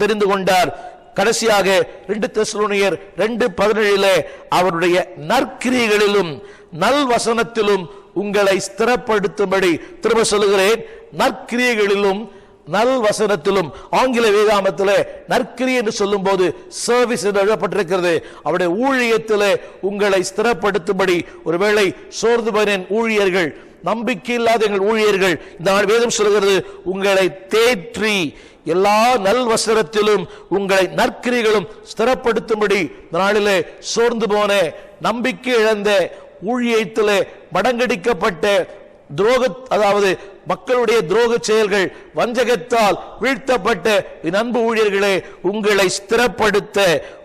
தெரிந்து கொண்டார். கடைசியாக 2 தெசலோனியர் 2:17 அவருடைய நற்கிரியைகளிலும் நல்வசனத்திலும் உங்களை ஸ்திரப்படுத்தும்படி, திரும்ப சொல்லுகிறேன், நற்கிரியைகளிலும் நல்வசனத்திலும். ஆங்கில வேதாமத்திலே நற்கிரியை என்று சொல்லும் போது சர்வீஸ் என்று எழுதப்பட்டிருக்கிறது. அவருடைய ஊழியத்திலே உங்களை ஸ்திரப்படுத்தும்படி. ஒருவேளை சோர்ந்து போன ஊழியர்கள், நம்பிக்கை இல்லாத எங்கள் ஊழியர்கள், இந்த வேதம் சொல்கிறது உங்களை தேற்றி எல்லா நல்வசனத்திலும் உங்களை நற்கிரிகளும் ஸ்திரப்படுத்தும்படி. இந்த நாளிலே சோர்ந்து போன, நம்பிக்கை இழந்த, ஊழியத்திலே மடங்கடிக்கப்பட்ட, அதாவது மக்களுடைய துரோக செயல்கள், வஞ்சகத்தால் வீழ்த்தப்பட்ட என் அன்பு ஊழியர்களே, உங்களை ஸ்திரப்படுத்த,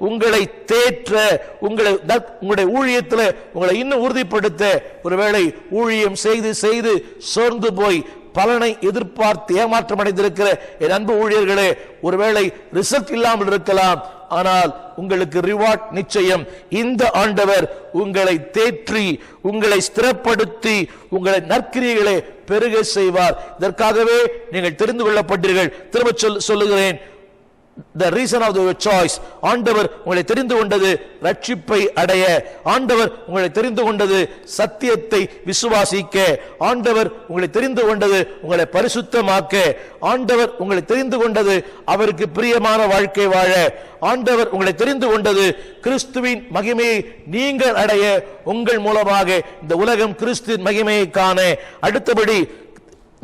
உங்களை தேற்ற, உங்களுடைய ஊழியத்தில் உங்களை இன்னும் உறுதிப்படுத்த. ஒருவேளை ஊழியம் செய்து செய்து சோர்ந்து போய் பலனை எதிர்பார்த்து ஏமாற்றம் அடைந்திருக்கிற என் அன்பு ஊழியர்களே, ஒருவேளை ரிசல்ட் இல்லாமல் இருக்கலாம், ஆனால் உங்களுக்கு ரிவார்ட் நிச்சயம். இந்த ஆண்டவர் உங்களை தேற்றி, உங்களை ஸ்திரப்படுத்தி, உங்களை நற்கிரியைகளை பெருக செய்வார். இதற்காகவே நீங்கள் தெரிந்து கொள்ளப்பட்டீர்கள். திரும்ப சொல்லுகிறேன், the reason of your choice. ஆண்டவர் உங்களை தெரிந்து கொண்டது ரட்சிப்பை அடைய. ஆண்டவர் உங்களை தெரிந்து கொண்டது சத்தியத்தை விசுவாசிக்க. ஆண்டவர் உங்களை தெரிந்து கொண்டது உங்களை பரிசுத்தமாக்க. ஆண்டவர் உங்களை தெரிந்து கொண்டது அவருக்கு பிரியமான வாழ்க்கை வாழ. ஆண்டவர் உங்களை தெரிந்து கொண்டது கிறிஸ்துவின் மகிமையை நீங்கள் அடைய. உங்கள் மூலமாக இந்த உலகம் கிறிஸ்துவின் மகிமையை காண. அடுத்தபடி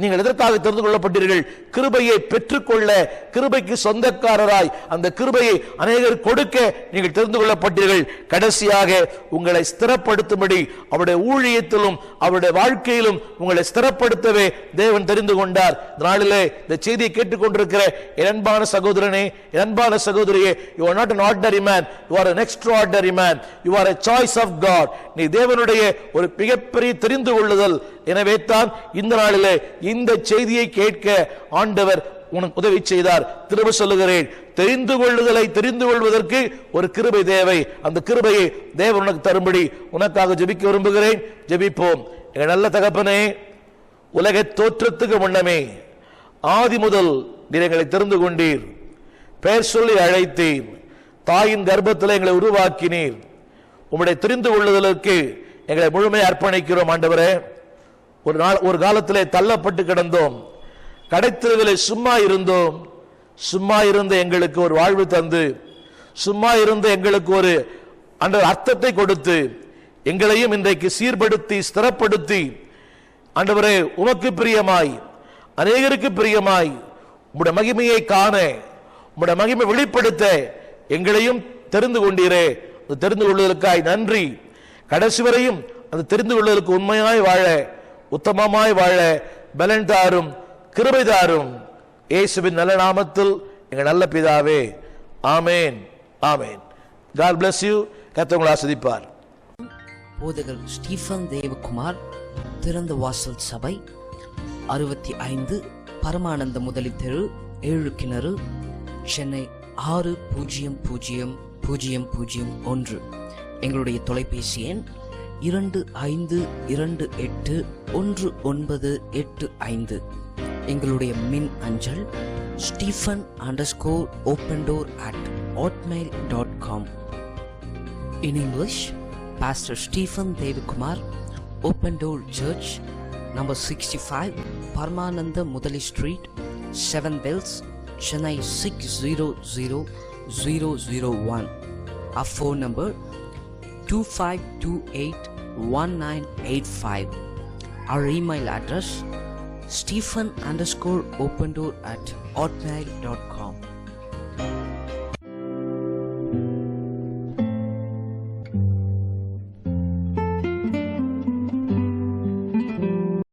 நீங்கள் எதற்காக தெரிந்து கொள்ளப்பட்டீர்கள்? கிருபையை பெற்றுக்கொள்ள, கிருபைக்கு சொந்தக்காரராய் அந்த கிருபையை அநேகர் கொடுக்க நீங்கள் தெரிந்து கொள்ளப்பட்டீர்கள். கடைசியாக உங்களை ஸ்திரப்படுத்தும்படி, அவருடைய ஊழியத்திலும் அவருடைய வாழ்க்கையிலும் உங்களை ஸ்திரப்படுத்தவே தேவன் தெரிந்து கொண்டார். நாளிலே இந்த செய்தியை கேட்டுக்கொண்டிருக்கிற என் அன்பான சகோதரனே, என் அன்பான சகோதரியே, you are not an ordinary man, you are an extraordinary man, you are a choice of God. நீ தேவனுடைய ஒரு மிகப்பெரிய தெரிந்து கொள்ளுதல். எனவே தான் இந்த நாளிலே இந்த செய்தியை கேட்க ஆண்டவர் உனக்கு உதவி செய்தார். திரும்ப சொல்லுகிறேன், தெரிந்து கொள்ளுதலை தெரிந்து கொள்வதற்கு ஒரு கிருபை தேவை. அந்த கிருபையை தேவன் உனக்கு தரும்படி உனக்காக ஜெபிக்க விரும்புகிறேன். ஜெபிப்போம். எங்கள் நல்ல தகப்பனே, உலக தோற்றத்துக்கு முன்னமே ஆதி முதல் நீர் எங்களை தெரிந்து கொண்டீர், பெயர் சொல்லி அழைத்தீர், தாயின் கர்ப்பத்தில் எங்களை உருவாக்கினீர். உம்முடைய தெரிந்து கொள்ளுதலுக்கு எங்களை முழுமையாக அர்ப்பணிக்கிறோம். ஆண்டவரே, ஒரு காலத்திலே தள்ளப்பட்டு கிடந்தோம், கடைத்தெருவிலே சும்மா இருந்தோம். சும்மா இருந்த எங்களுக்கு ஒரு வாழ்வு தந்து, சும்மா இருந்த எங்களுக்கு ஒரு அர்த்தத்தை கொடுத்து, எங்களையும் இன்றைக்கு சீர்படுத்தி ஸ்திரப்படுத்தி, ஆண்டவரே உமக்கு பிரியமாய், அநேகருக்கு பிரியமாய் உம்முடைய மகிமையை காண, உம்முடைய மகிமை வெளிப்படுத்த எங்களையும் தெரிந்து கொண்டீரே. தெரிந்து கொள்வதற்காய் நன்றி. கடைசி வரையும் அது தெரிந்து கொள்வதற்கு உண்மையாய் வாழ, உத்தமமாய் வாழ பலன் தாரும், கிருபை தாரும். இயேசுவின் நல்ல நாமத்தில் எங்கள் நல்ல பிதாவே, ஆமேன், ஆமேன். God bless you. கர்த்தர் உங்களை ஆசீர்வதிப்பார். போதகர் ஸ்டீஃபன் தேவகுமார், திறந்த வாசல் சபை, 65 பரமானந்த முதலி தெரு, 7 கிணறு, சென்னை 600001. எங்களுடைய தொலைபேசி எண் 25281985. எங்களுடைய மின் அஞ்சல் stephen_opendoor@hotmail.com. In English, Pastor Stephen Devakumar, Open Door Church, number 65, Paramananda Mudali Street, 7 Bells, Chennai 600001. Our phone number 25281985. Our email address stephen_opendoor@hotmail.com.